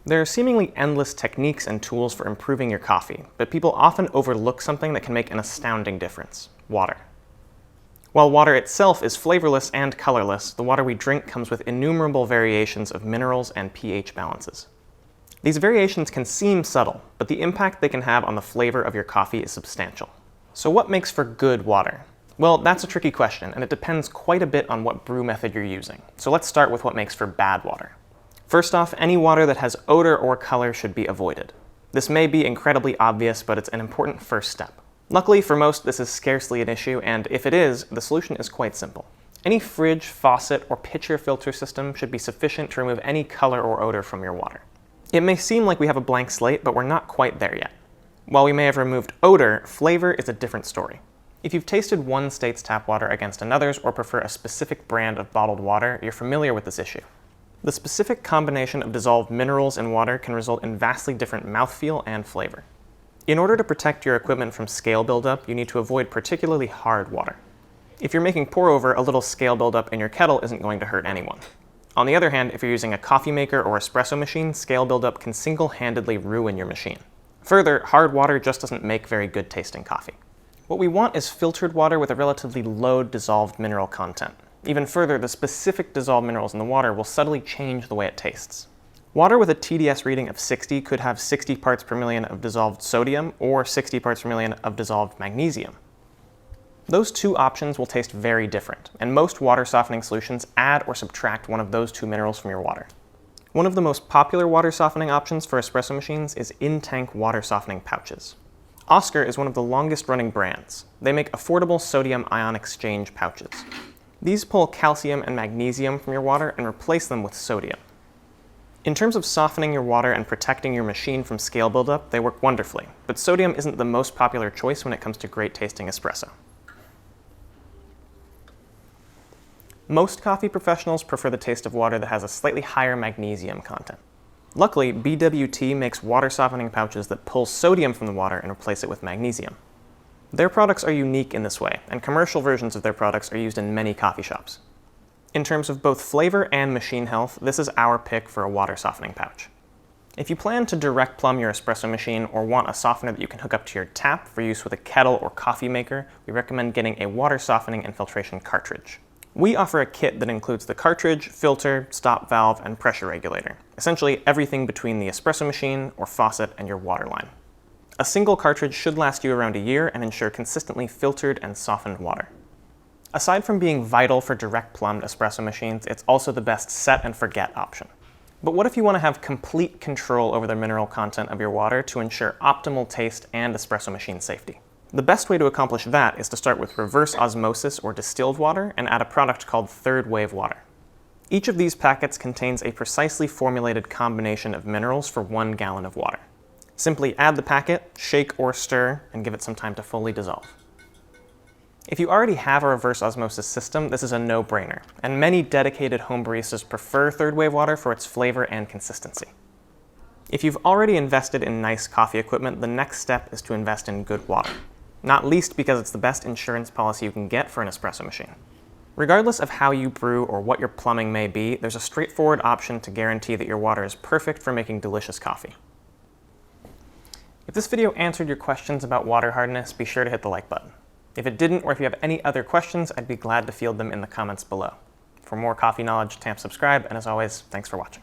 There are seemingly endless techniques and tools for improving your coffee, but people often overlook something that can make an astounding difference: water. While water itself is flavorless and colorless, the water we drink comes with innumerable variations of minerals and pH balances. These variations can seem subtle, but the impact they can have on the flavor of your coffee is substantial. So what makes for good water? Well, that's a tricky question, and it depends quite a bit on what brew method you're using. So let's start with what makes for bad water. First off, any water that has odor or color should be avoided. This may be incredibly obvious, but it's an important first step. Luckily for most, this is scarcely an issue, and if it is, the solution is quite simple. Any fridge, faucet, or pitcher filter system should be sufficient to remove any color or odor from your water. It may seem like we have a blank slate, but we're not quite there yet. While we may have removed odor, flavor is a different story. If you've tasted one state's tap water against another's or prefer a specific brand of bottled water, you're familiar with this issue. The specific combination of dissolved minerals in water can result in vastly different mouthfeel and flavor. In order to protect your equipment from scale buildup, you need to avoid particularly hard water. If you're making pour-over, a little scale buildup in your kettle isn't going to hurt anyone. On the other hand, if you're using a coffee maker or espresso machine, scale buildup can single-handedly ruin your machine. Further, hard water just doesn't make very good tasting coffee. What we want is filtered water with a relatively low dissolved mineral content. Even further, the specific dissolved minerals in the water will subtly change the way it tastes. Water with a TDS reading of 60 could have 60 parts per million of dissolved sodium or 60 parts per million of dissolved magnesium. Those two options will taste very different, and most water softening solutions add or subtract one of those two minerals from your water. One of the most popular water softening options for espresso machines is in-tank water softening pouches. Oscar is one of the longest running brands. They make affordable sodium ion exchange pouches. These pull calcium and magnesium from your water and replace them with sodium. In terms of softening your water and protecting your machine from scale buildup, they work wonderfully, but sodium isn't the most popular choice when it comes to great tasting espresso. Most coffee professionals prefer the taste of water that has a slightly higher magnesium content. Luckily, BWT makes water softening pouches that pull sodium from the water and replace it with magnesium. Their products are unique in this way, and commercial versions of their products are used in many coffee shops. In terms of both flavor and machine health, this is our pick for a water softening pouch. If you plan to direct plumb your espresso machine or want a softener that you can hook up to your tap for use with a kettle or coffee maker, we recommend getting a water softening and filtration cartridge. We offer a kit that includes the cartridge, filter, stop valve, and pressure regulator, essentially everything between the espresso machine or faucet and your water line. A single cartridge should last you around a year and ensure consistently filtered and softened water. Aside from being vital for direct plumbed espresso machines, it's also the best set and forget option. But what if you want to have complete control over the mineral content of your water to ensure optimal taste and espresso machine safety? The best way to accomplish that is to start with reverse osmosis or distilled water and add a product called third wave water. Each of these packets contains a precisely formulated combination of minerals for 1 gallon of water. Simply add the packet, shake or stir, and give it some time to fully dissolve. If you already have a reverse osmosis system, this is a no-brainer, and many dedicated home baristas prefer third wave water for its flavor and consistency. If you've already invested in nice coffee equipment, the next step is to invest in good water, not least because it's the best insurance policy you can get for an espresso machine. Regardless of how you brew or what your plumbing may be, there's a straightforward option to guarantee that your water is perfect for making delicious coffee. If this video answered your questions about water hardness, be sure to hit the like button. If it didn't, or if you have any other questions, I'd be glad to field them in the comments below. For more coffee knowledge, subscribe, and as always, thanks for watching.